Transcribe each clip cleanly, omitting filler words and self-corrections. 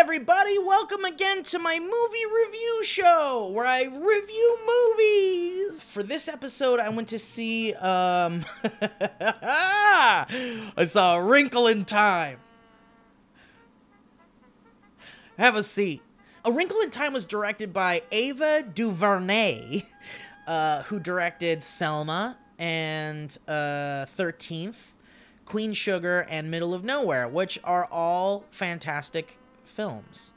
everybody, welcome again to my movie review show, where I review movies. For this episode, I went to see, I saw Wrinkle in Time. Have a seat. A Wrinkle in Time was directed by Ava DuVernay, who directed Selma and 13th, Queen Sugar, and Middle of Nowhere, which are all fantastic films.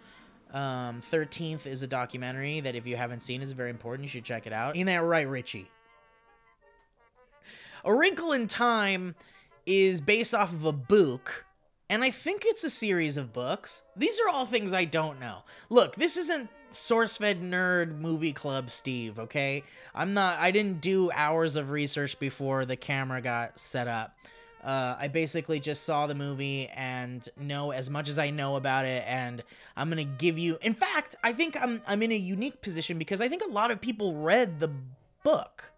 13th is a documentary that, if you haven't seen, is very important. You should check it out. Ain't that right, Richie? A Wrinkle in Time is based off of a book, and I think it's a series of books. These are all things I don't know. Look, this isn't SourceFed Nerd Movie Club Steve, okay? I didn't do hours of research before the camera got set up. I basically just saw the movie and know as much as I know about it, and I'm gonna give you... In fact, I think I'm in a unique position because I think a lot of people read the book.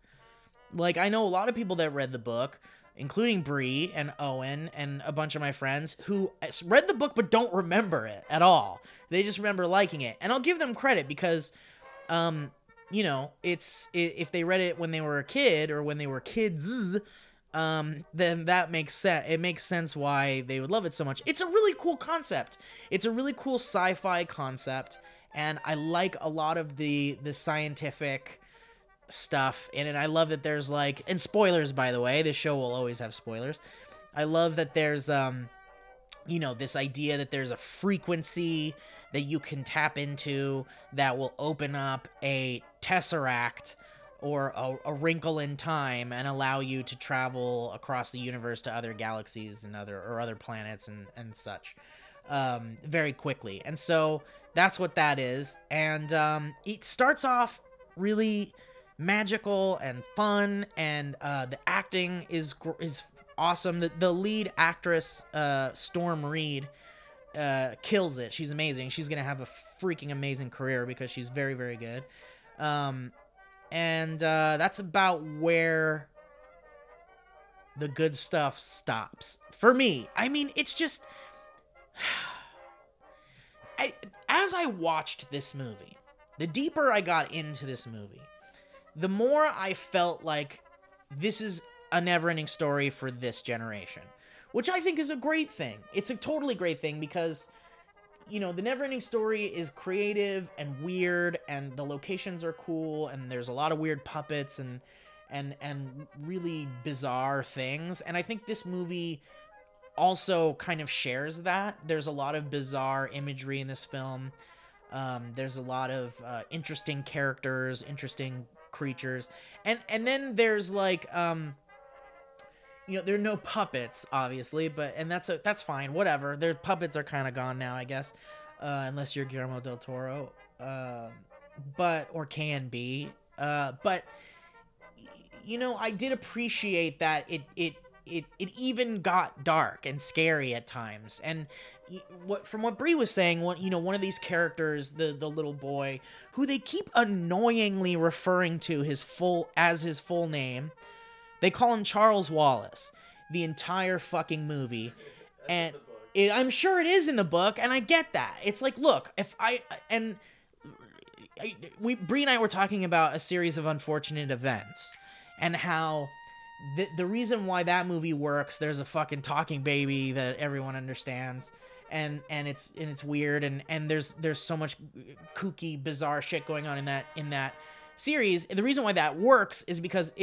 Like, I know a lot of people that read the book, including Bree and Owen and a bunch of my friends who read the book but don't remember it at all. They just remember liking it. And I'll give them credit because, you know, if they read it when they were a kid or when they were kids... then that makes sense. It makes sense why they would love it so much. It's a really cool concept. It's a really cool sci-fi concept, and I like a lot of the scientific stuff in it. I love that there's like, and spoilers, by the way, this show will always have spoilers. I love that there's you know, this idea that there's a frequency that you can tap into that will open up a tesseract or a wrinkle in time and allow you to travel across the universe to other galaxies and other planets and such very quickly. And so that's what that is. And it starts off really magical and fun, and the acting is awesome. The lead actress, Storm Reed, kills it. She's amazing. She's gonna have a freaking amazing career because she's very, very good. And that's about where the good stuff stops. For me, I mean, it's just... as I watched this movie, the deeper I got into this movie, the more I felt like this is a never-ending story for this generation. Which I think is a great thing. It's a totally great thing because... You know, the Neverending Story is creative and weird, and the locations are cool, and there's a lot of weird puppets and really bizarre things. And I think this movie also kind of shares that. There's a lot of bizarre imagery in this film. There's a lot of interesting characters, interesting creatures. And then there's like... You know, there are no puppets, obviously, and that's fine, whatever. Their puppets are kind of gone now, I guess, unless you're Guillermo del Toro, or can be. But you know, I did appreciate that it even got dark and scary at times. And from what Bree was saying, one of these characters, the little boy, who they keep annoyingly referring to his full name. They call him Charles Wallace the entire fucking movie, and I'm sure it is in the book, and I get that. It's like, look, Bree and I were talking about a series of unfortunate events, and how the reason why that movie works, there's a fucking talking baby that everyone understands, and it's weird, and there's so much kooky, bizarre shit going on in that series. The reason why that works is because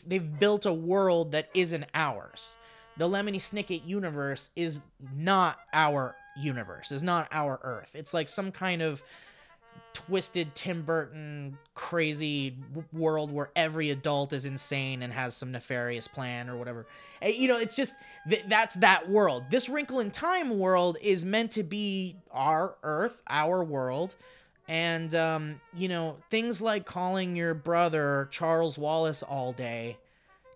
they've built a world that isn't ours. The Lemony Snicket universe is not our universe. Is not our Earth. It's like some kind of twisted Tim Burton crazy world where every adult is insane and has some nefarious plan or whatever. You know, it's just that's that world. This Wrinkle in Time world is meant to be our Earth, our world. And, you know, things like calling your brother Charles Wallace all day,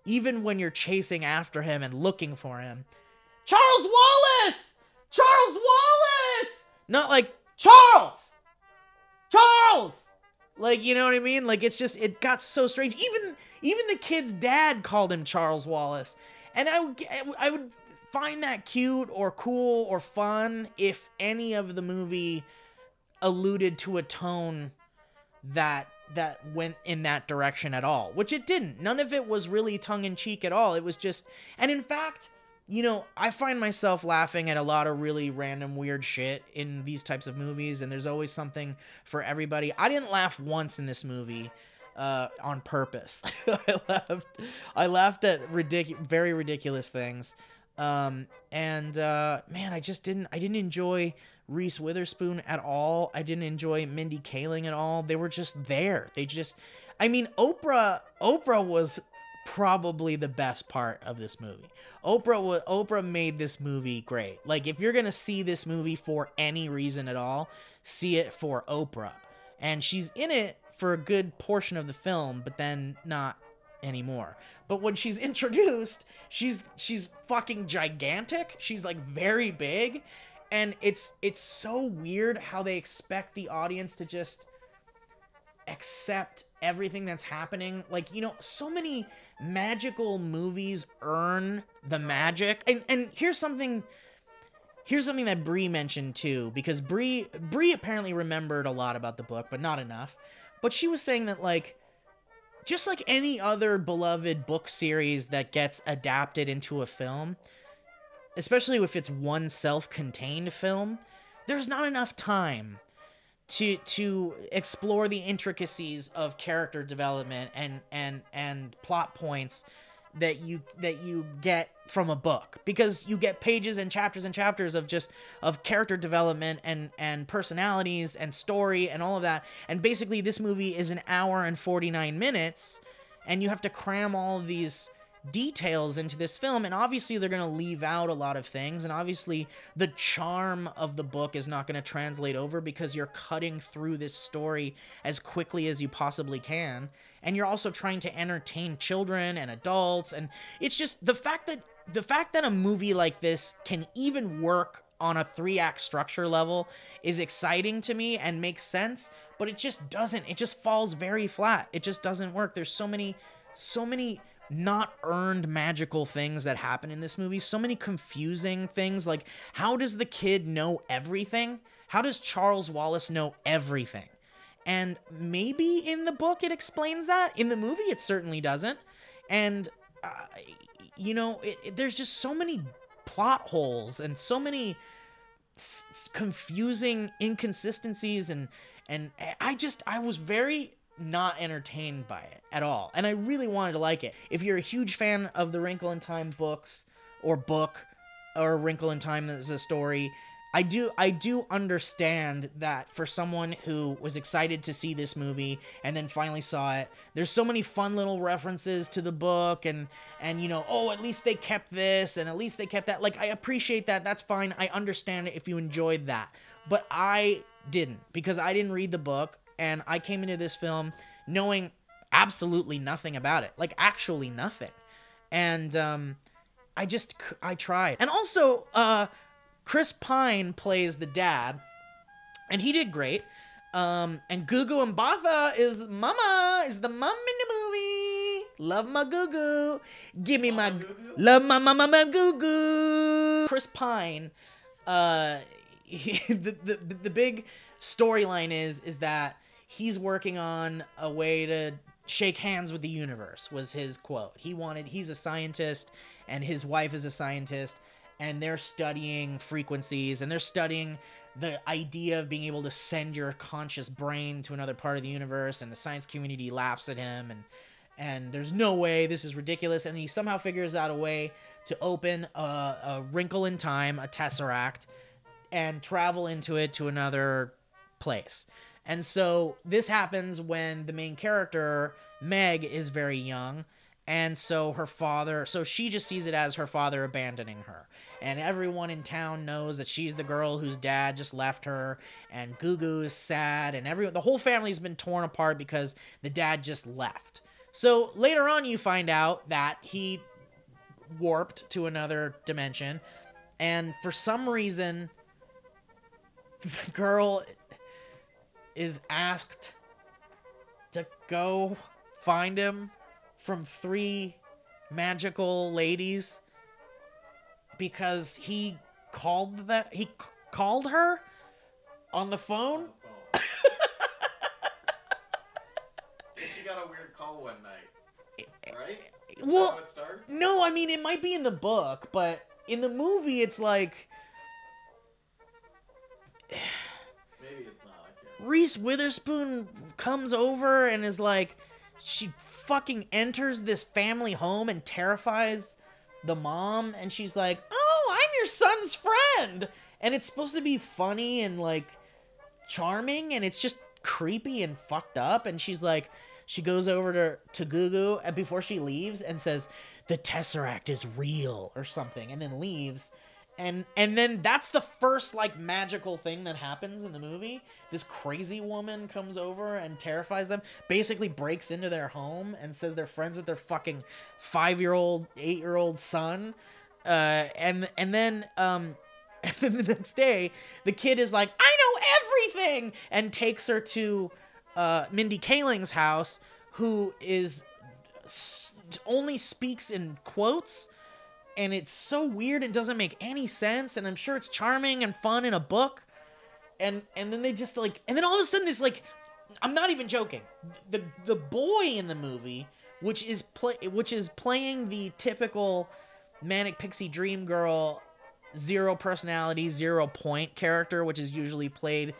even when you're chasing after him and looking for him. Charles Wallace! Charles Wallace! Not like, Charles! Charles! Like, you know what I mean? Like, it's just, it got so strange. Even the kid's dad called him Charles Wallace. And I would find that cute or cool or fun if any of the movie alluded to a tone that went in that direction at all, which it didn't. None of it was really tongue-in-cheek at all. It was just, and in fact, you know, I find myself laughing at a lot of really random weird shit in these types of movies, and there's always something for everybody. I didn't laugh once in this movie on purpose. I laughed at very ridiculous things. Man, I didn't enjoy Reese Witherspoon at all. I didn't enjoy Mindy Kaling at all. They were just there. I mean, Oprah was probably the best part of this movie. Oprah made this movie great. Like, if you're gonna see this movie for any reason at all, see it for Oprah. And she's in it for a good portion of the film, but then not anymore. But when she's introduced, she's fucking gigantic. She's like very big. And it's so weird how they expect the audience to just accept everything that's happening. Like, you know, so many magical movies earn the magic. And here's something that Bree mentioned too, because Bree apparently remembered a lot about the book, but not enough. But she was saying that, like, just like any other beloved book series that gets adapted into a film, especially if it's one self-contained film, there's not enough time to explore the intricacies of character development and plot points that you get from a book, because you get pages and chapters of character development and personalities and story and all of that. And basically this movie is an hour and 49 minutes, and you have to cram all of these details into this film, and obviously they're going to leave out a lot of things, and obviously the charm of the book is not going to translate over because you're cutting through this story as quickly as you possibly can, and you're also trying to entertain children and adults. And it's just the fact that a movie like this can even work on a 3-act structure level is exciting to me and makes sense, but it just doesn't. It just falls very flat. It just doesn't work. There's so many not earned magical things that happen in this movie. So many confusing things. Like, how does the kid know everything? How does Charles Wallace know everything? And maybe in the book it explains that. In the movie it certainly doesn't. And, you know, there's just so many plot holes and so many confusing inconsistencies. And I was very not entertained by it at all, and I really wanted to like it. If you're a huge fan of the Wrinkle in Time books, or Wrinkle in Time as a story, I do understand that for someone who was excited to see this movie and then finally saw it, there's so many fun little references to the book, and you know, oh, at least they kept this and at least they kept that. Like, I appreciate that. That's fine. I understand it if you enjoyed that, but I didn't, because I didn't read the book. And I came into this film knowing absolutely nothing about it. Like, actually nothing. And I tried. And also, Chris Pine plays the dad, and he did great. And Gugu Mbatha is the mom in the movie. Love my Gugu. Give me my Gugu. Love my mama Gugu. Chris Pine, the big storyline is that he's working on a way to shake hands with the universe, was his quote. He's a scientist, and his wife is a scientist, and they're studying frequencies, and they're studying the idea of being able to send your conscious brain to another part of the universe, and the science community laughs at him, and there's no way, this is ridiculous, and he somehow figures out a way to open a wrinkle in time, a tesseract, and travel into it to another place. And so this happens when the main character, Meg, is very young. And so she just sees it as her father abandoning her. And everyone in town knows that she's the girl whose dad just left her. And Gugu is sad. And the whole family's been torn apart because the dad just left. So later on you find out that he warped to another dimension. And for some reason, the girl is asked to go find him from 3 magical ladies because he called her on the phone. She got a weird call one night, right? Well, how it starts? No, I mean, it might be in the book, but in the movie, it's like... Maybe it's not. I can't. Reese Witherspoon comes over and is like... She fucking enters this family home and terrifies the mom, and she's like, "Oh, I'm your son's friend!" And it's supposed to be funny and, like, charming, and it's just creepy and fucked up, and she's like... She goes over to Gugu before she leaves and says, "The Tesseract is real," or something, and then leaves. And then that's the first, like, magical thing that happens in the movie. This crazy woman comes over and terrifies them, basically breaks into their home and says they're friends with their fucking 5-year-old, 8-year-old son. And then the next day, the kid is like, "I know everything!" and takes her to Mindy Kaling's house, who is only speaks in quotes, and it's so weird and doesn't make any sense, and I'm sure it's charming and fun in a book, and then they just, like, and then all of a sudden this, like, I'm not even joking, the boy in the movie, which is playing the typical manic pixie dream girl, 0 personality, 0 point character, which is usually played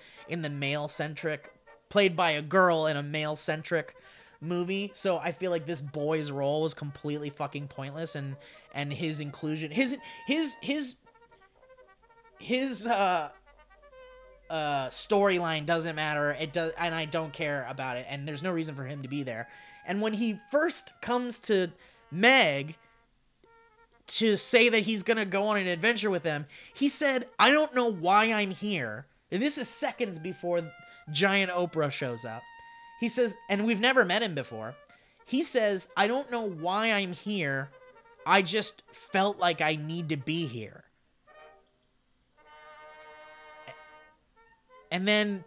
by a girl in a male-centric movie. So I feel like this boy's role was completely fucking pointless, and his inclusion, his storyline doesn't matter. It does, and I don't care about it, and there's no reason for him to be there. And when he first comes to Meg to say that he's gonna go on an adventure with them, he said, "I don't know why I'm here." And this is seconds before Giant Oprah shows up. He says, and we've never met him before. He says, "I don't know why I'm here. I just felt like I need to be here." And then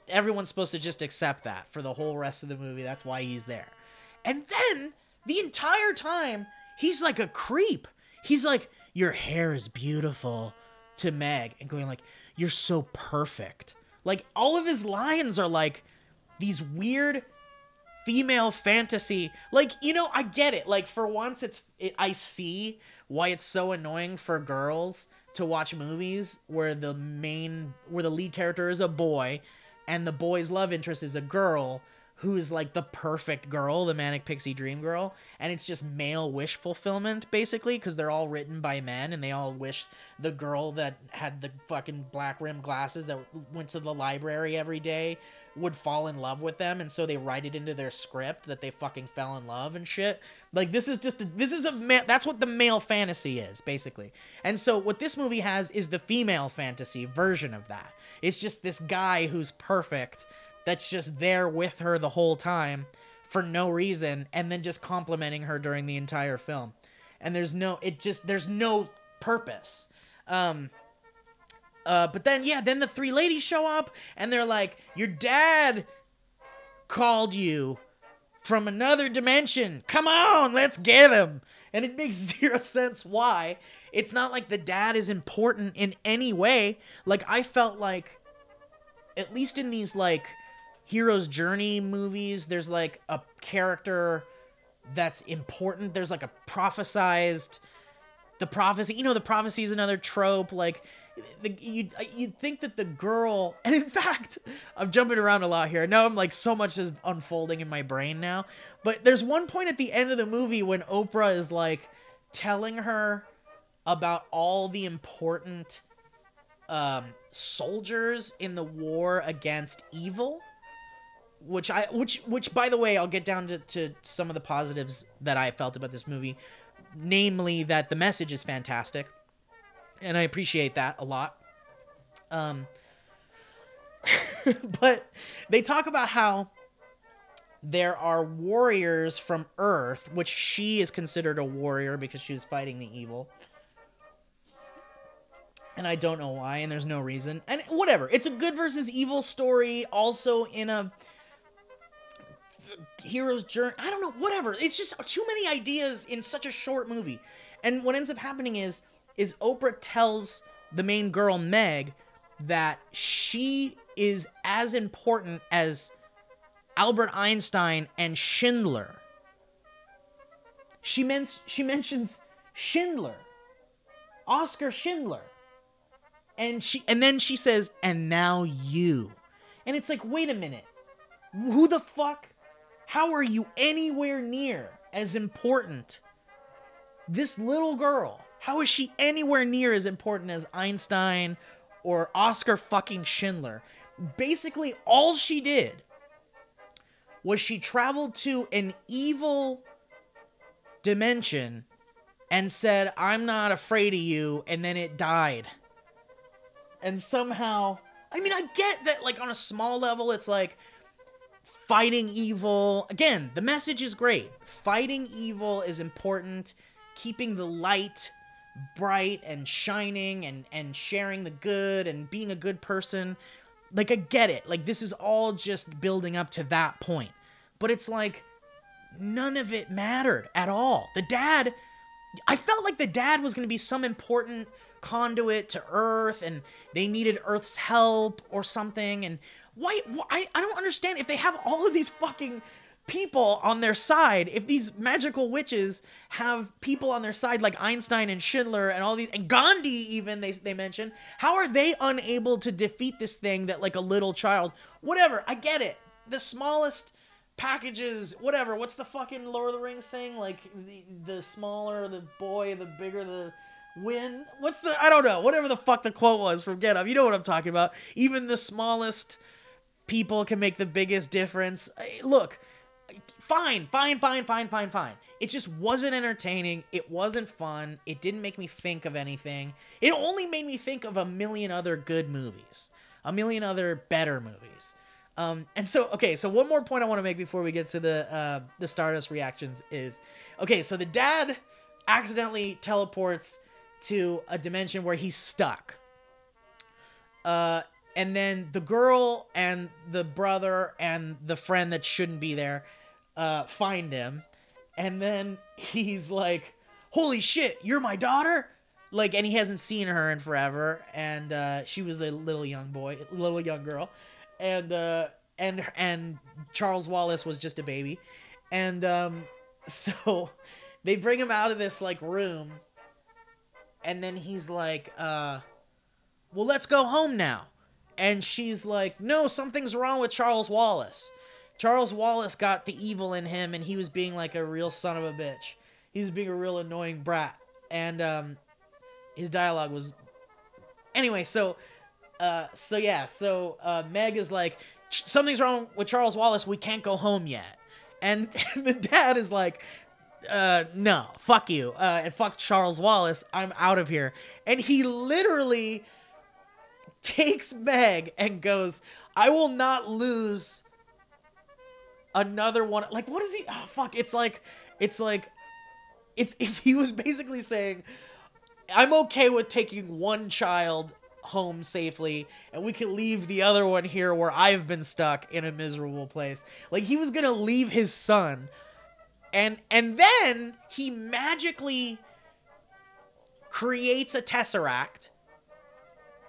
everyone's supposed to just accept that for the whole rest of the movie. That's why he's there. And then the entire time, he's like a creep. He's like, "Your hair is beautiful," to Meg, and going like, "You're so perfect." Like, all of his lines are like these weird female fantasy. Like, you know, I get it. Like, for once, I see why it's so annoying for girls to watch movies where the lead character is a boy and the boy's love interest is a girl who is like the perfect girl, the manic pixie dream girl, and it's just male wish fulfillment, basically, because they're all written by men, and they all wish the girl that had the fucking black rimmed glasses that went to the library every day would fall in love with them, and so they write it into their script that they fucking fell in love and shit. Like, that's what the male fantasy is, basically. And so what this movie has is the female fantasy version of that. It's just this guy who's perfect, that's just there with her the whole time for no reason, and then just complimenting her during the entire film. And there's no purpose. But then the 3 ladies show up, and they're like, "Your dad called you from another dimension. Come on, let's get him." And it makes 0 sense why. It's not like the dad is important in any way. Like, I felt like, at least in these, like, hero's journey movies, there's like a character that's important. There's like the prophecy, the prophecy is another trope. Like, you'd think that the girl, and in fact, I'm jumping around a lot here. Now I'm like, so much is unfolding in my brain now. But there's one point at the end of the movie when Oprah is like telling her about all the important soldiers in the war against evil. Which by the way, I'll get down to some of the positives that I felt about this movie, namely that the message is fantastic, and I appreciate that a lot. But they talk about how there are warriors from Earth, which she is considered a warrior because she was fighting the evil. And I don't know why, and there's no reason. And whatever, it's a good versus evil story, also in a hero's journey. I don't know, whatever. It's just too many ideas in such a short movie. And what ends up happening is is Oprah tells the main girl, Meg, that she is as important as Albert Einstein and Schindler. She mentions Schindler. Oscar Schindler. And then she says, and now you. And it's like, wait a minute. Who the fuck? How are you anywhere near as important? This little girl, how is she anywhere near as important as Einstein or Oscar fucking Schindler? Basically, all she did was she traveled to an evil dimension and said, I'm not afraid of you, and then it died. And somehow, I mean, I get that, like, on a small level, it's like fighting evil. Again, the message is great. Fighting evil is important. Keeping the light bright and shining and sharing the good and being a good person. Like, I get it. Like, this is all just building up to that point. But it's like, none of it mattered at all. The dad, I felt like the dad was going to be some important conduit to Earth, and they needed Earth's help or something. And why I don't understand, if they have all of these fucking people on their side, if these magical witches have people on their side like Einstein and Schindler and all these, and Gandhi even, they mention, how are they unable to defeat this thing that, like, a little child, whatever, I get it, the smallest packages, whatever, what's the fucking Lord of the Rings thing, like, the smaller the boy, the bigger the win, what's the, I don't know, whatever the fuck the quote was from Get Up, you know what I'm talking about, even the smallest people can make the biggest difference. Look, fine. It just wasn't entertaining. It wasn't fun. It didn't make me think of anything. It only made me think of a million other good movies. A million other better movies. And so, okay, so one more point I want to make before we get to the Stardust reactions is, okay, so the dad accidentally teleports to a dimension where he's stuck. And then the girl and the brother and the friend that shouldn't be there find him, and then he's like, holy shit, you're my daughter? Like, and he hasn't seen her in forever, and she was a little young girl, and Charles Wallace was just a baby, and so they bring him out of this, like, room, and then he's like, well, let's go home now. And she's like, no, something's wrong with Charles Wallace. Charles Wallace got the evil in him, and he was being like a real son of a bitch. He was being a real annoying brat. And his dialogue was... Anyway, so Meg is like, something's wrong with Charles Wallace, we can't go home yet. And the dad is like, no, fuck you, and fuck Charles Wallace, I'm out of here. And he literally takes Meg and goes, I will not lose another one. Like, what is he? Oh, fuck. It's like, he was basically saying, I'm okay with taking one child home safely, and we can leave the other one here where I've been stuck in a miserable place. Like, he was gonna leave his son, and then he magically creates a tesseract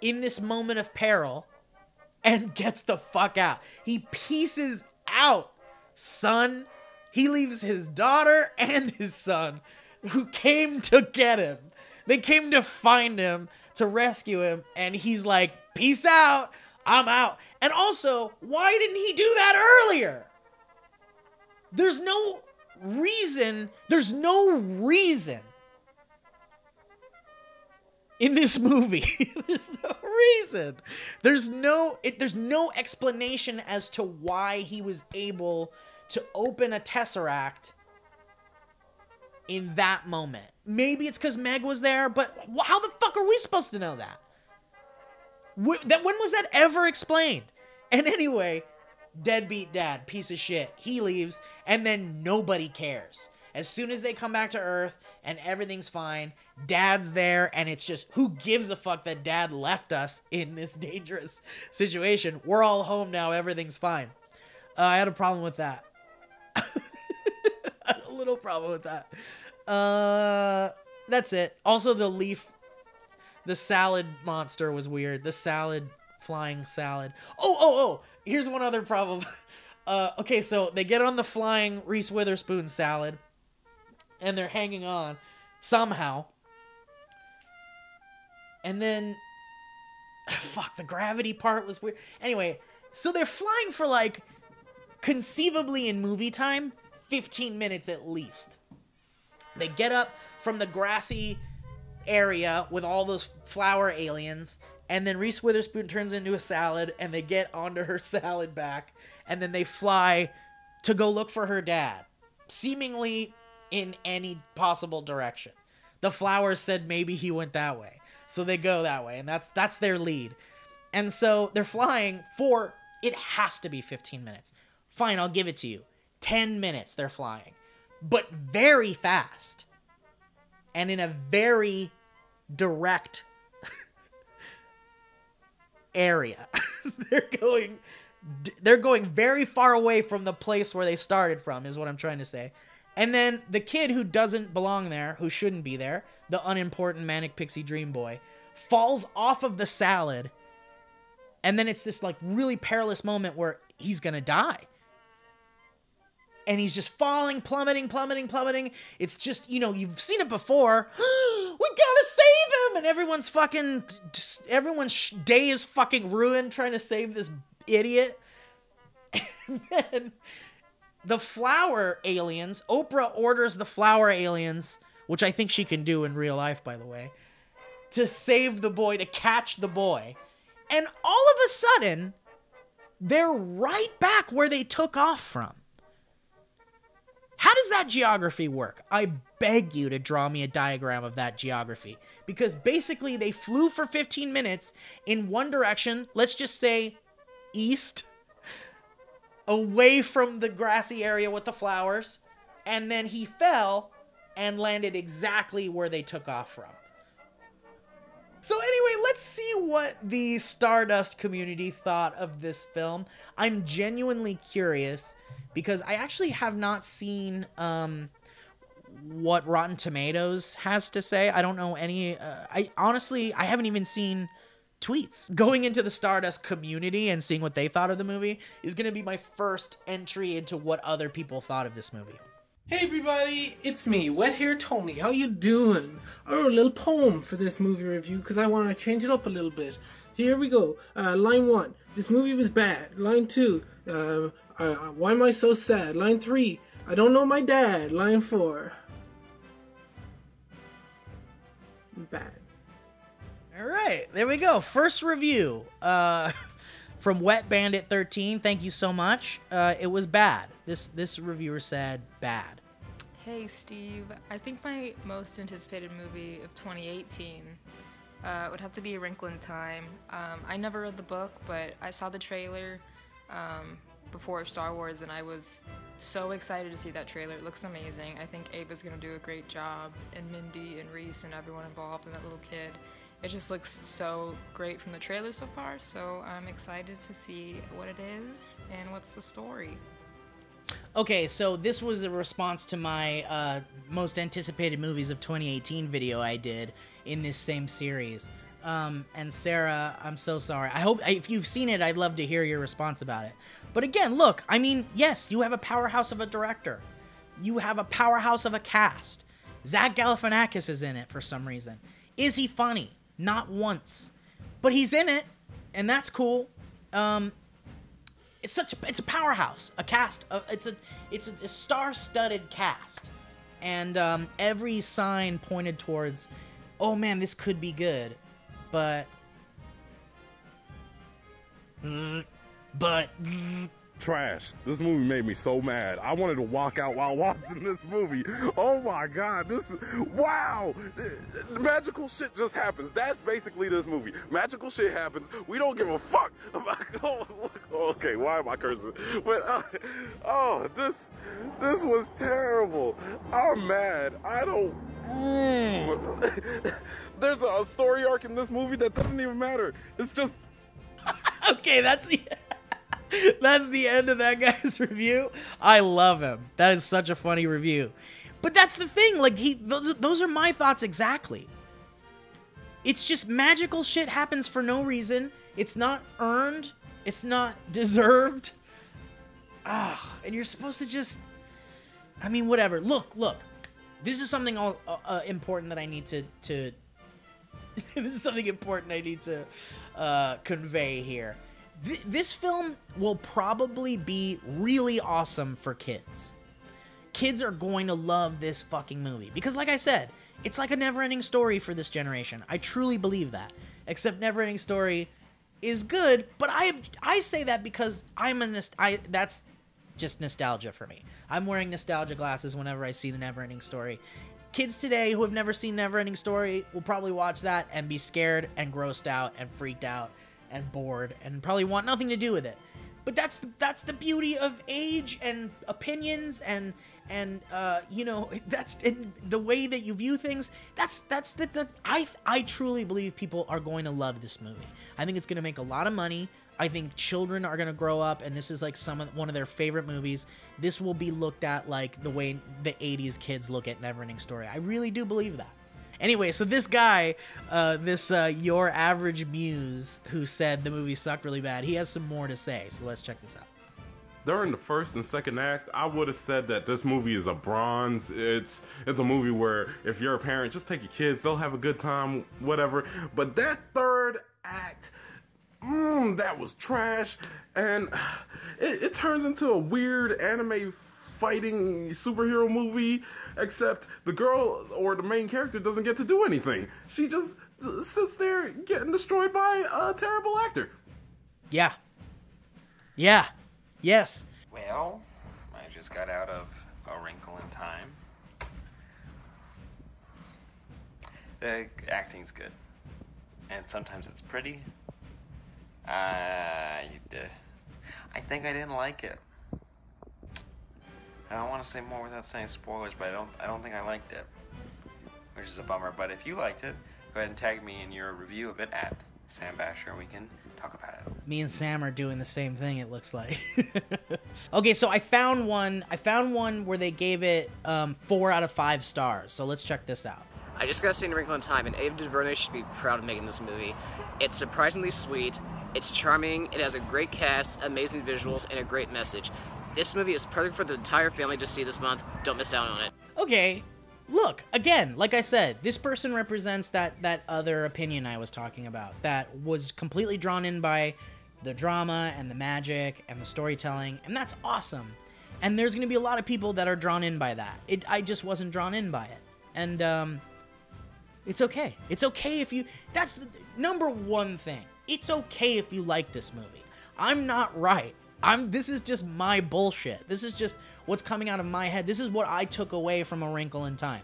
in this moment of peril and gets the fuck out. He pieces out, son. He leaves his daughter and his son, who came to get him. They came to find him, to rescue him, and he's like, peace out, I'm out. And also, why didn't he do that earlier? There's no reason in this movie. There's no reason. There's no explanation as to why he was able to open a tesseract in that moment. Maybe it's because Meg was there, but how the fuck are we supposed to know that? When was that ever explained? And anyway, deadbeat dad, piece of shit. He leaves, and then nobody cares. As soon as they come back to Earth and everything's fine, dad's there, and it's just, who gives a fuck that dad left us in this dangerous situation? We're all home now, everything's fine. I had a problem with that. I had a little problem with that. That's it. Also, the leaf The salad monster was weird. The salad, flying salad. Oh. Here's one other problem. Okay, so they get on the flying Reese Witherspoon salad, and they're hanging on somehow. And then, fuck, the gravity part was weird. Anyway, so they're flying for like, conceivably in movie time, 15 minutes at least. They get up from the grassy area with all those flower aliens, and then Reese Witherspoon turns into a salad, and they get onto her salad back, and then they fly to go look for her dad, seemingly in any possible direction. The flowers said maybe he went that way, so they go that way, and that's their lead. And so they're flying for, it has to be 15 minutes. Fine, I'll give it to you. 10 minutes they're flying, but very fast, and in a very direct area. They're going very far away from the place where they started from, is what I'm trying to say. And then the kid who doesn't belong there, who shouldn't be there, the unimportant manic pixie dream boy, falls off of the salad, and then it's this like really perilous moment where he's gonna die. And he's just falling, plummeting. It's just, you know, you've seen it before. We gotta save him! And everyone's fucking, everyone's day is fucking ruined trying to save this idiot. And then the flower aliens, Oprah orders the flower aliens, which I think she can do in real life, by the way, to save the boy, to catch the boy. And all of a sudden, they're right back where they took off from. How does that geography work? I beg you to draw me a diagram of that geography. Because basically they flew for 15 minutes in one direction, let's just say east, away from the grassy area with the flowers, and then he fell and landed exactly where they took off from. So anyway, let's see what the Stardust community thought of this film. I'm genuinely curious, because I actually have not seen what Rotten Tomatoes has to say. I don't know any... I haven't even seen tweets. Going into the Stardust community and seeing what they thought of the movie is going to be my first entry into what other people thought of this movie. Hey everybody, it's me, Wet Hair Tony. How you doing? I wrote a little poem for this movie review because I want to change it up a little bit. Here we go. Line 1, this movie was bad. Line 2, why am I so sad? Line 3, I don't know my dad. Line 4, bad. All right, there we go. First review from Wet Bandit 13. Thank you so much. It was bad. This reviewer said bad. Hey Steve, I think my most anticipated movie of 2018 would have to be A Wrinkle in Time. I never read the book, but I saw the trailer before Star Wars, and I was so excited to see that trailer. It looks amazing. I think Ava's gonna do a great job, and Mindy and Reese and everyone involved, and that little kid. It just looks so great from the trailer so far, so I'm excited to see what it is and what's the story. Okay, so this was a response to my most anticipated movies of 2018 video I did in this same series. And Sarah, I'm so sorry. I hope, if you've seen it, I'd love to hear your response about it. But again, look, I mean, yes, you have a powerhouse of a director. You have a powerhouse of a cast. Zach Galifianakis is in it for some reason. Is he funny? Not once. But he's in it, and that's cool. It's a powerhouse, a cast. It's a star-studded cast, and every sign pointed towards, oh man, this could be good, but trash. This movie made me so mad. I wanted to walk out while watching this movie. Oh my god, wow! Magical shit just happens. That's basically this movie. Magical shit happens. We don't give a fuck about, okay, why am I cursing? But, this was terrible. I'm mad. I don't, There's a story arc in this movie that doesn't even matter. It's just... Okay, that's the end of that guy's review. I love him. That is such a funny review. But that's the thing, like, those are my thoughts exactly. It's just magical shit happens for no reason. It's not earned. It's not deserved. And you're supposed to just... I mean, whatever. Look. This is something important that I need to this is something important I need to convey here. This film will probably be really awesome for kids. Kids are going to love this fucking movie. Because like I said, it's like a never-ending story for this generation. I truly believe that. Except Never-Ending Story is good, but I say that because that's just nostalgia for me. I'm wearing nostalgia glasses whenever I see the Never-Ending Story. Kids today who have never seen Never-Ending Story will probably watch that and be scared and grossed out and freaked out and bored and probably want nothing to do with it. But that's the beauty of age and opinions and you know, that's in the way that you view things. I truly believe people are going to love this movie. I think it's going to make a lot of money. I think children are going to grow up and this is like one of their favorite movies. This will be looked at like the way the 80s kids look at Never-Ending Story. I really do believe that. Anyway, so this guy, Your Average Muse, who said the movie sucked really bad, he has some more to say, so let's check this out. During the first and second act, I would have said that this movie is a bronze. It's a movie where if you're a parent, just take your kids, they'll have a good time, whatever. But that third act, that was trash, and it turns into a weird anime fighting superhero movie, except the girl or the main character doesn't get to do anything. She just sits there getting destroyed by a terrible actor. Yeah. Yes. Well, I just got out of A Wrinkle in Time. The acting's good, and sometimes it's pretty. I think I didn't like it. I don't want to say more without saying spoilers, but I don't think I liked it, which is a bummer. But if you liked it, go ahead and tag me in your review of it at Sam Basher, and we can talk about it. Me and Sam are doing the same thing, it looks like. Okay, so I found one where they gave it 4 out of 5 stars. So let's check this out. I just gotta say, A Wrinkle in Time, and Ava DuVernay should be proud of making this movie. It's surprisingly sweet, it's charming, it has a great cast, amazing visuals, and a great message. This movie is perfect for the entire family to see this month. Don't miss out on it. Okay, look, again, like I said, this person represents that other opinion I was talking about that was completely drawn in by the drama and the magic and the storytelling, and that's awesome. And there's going to be a lot of people that are drawn in by that. I just wasn't drawn in by it. And it's okay. It's okay if you... That's the number one thing. It's okay if you like this movie. I'm not right. This is just my bullshit. This is just what's coming out of my head. This is what I took away from A Wrinkle in Time.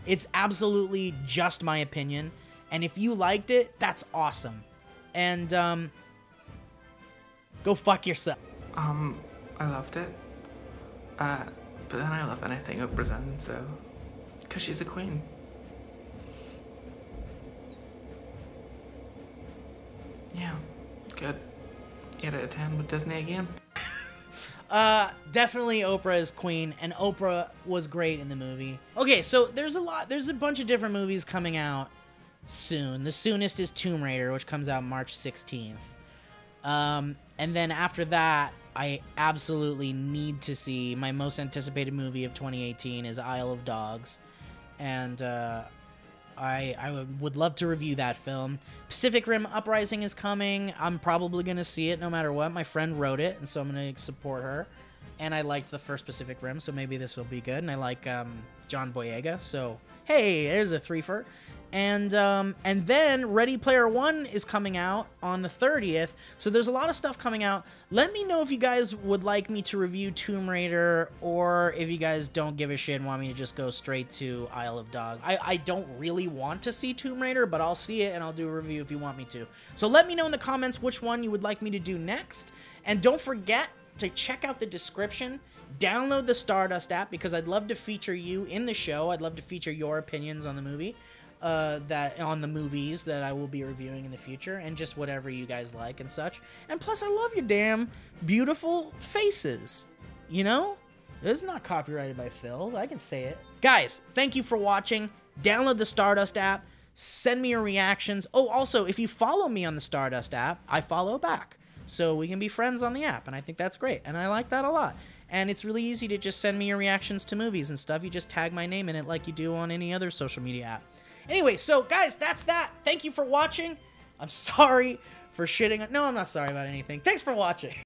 It's absolutely just my opinion. And if you liked it, that's awesome. And, go fuck yourself. I loved it. But then I love anything Oprah's in, so... 'Cause she's a queen. Yeah, good. 8 out of 10 with Disney again. Definitely Oprah is queen, and Oprah was great in the movie. Okay, so there's a bunch of different movies coming out soon. The soonest is Tomb Raider, which comes out March 16th. And then after that, I absolutely need to see my most anticipated movie of 2018 is Isle of Dogs. And, I would love to review that film. Pacific Rim Uprising is coming. I'm probably going to see it no matter what. My friend wrote it, and so I'm going to support her. And I liked the first Pacific Rim, so maybe this will be good. And I like John Boyega, so hey, there's a threefer. And then Ready Player One is coming out on the 30th. So there's a lot of stuff coming out. Let me know if you guys would like me to review Tomb Raider, or if you guys don't give a shit and want me to just go straight to Isle of Dogs. I don't really want to see Tomb Raider, but I'll see it and I'll do a review if you want me to. So let me know in the comments which one you would like me to do next. And don't forget to check out the description. Download the Stardust app, because I'd love to feature you in the show. I'd love to feature your opinions on the movie. On the movies that I will be reviewing in the future, and just whatever you guys like and such. And plus, I love your damn beautiful faces. You know? This is not copyrighted by Phil. I can say it. Guys, thank you for watching. Download the Stardust app. Send me your reactions. Oh, also, if you follow me on the Stardust app, I follow back. So we can be friends on the app, and I think that's great, and I like that a lot. And it's really easy to just send me your reactions to movies and stuff. You just tag my name in it like you do on any other social media app. Anyway, so guys, that's that. Thank you for watching. I'm sorry for shitting. No, I'm not sorry about anything. Thanks for watching.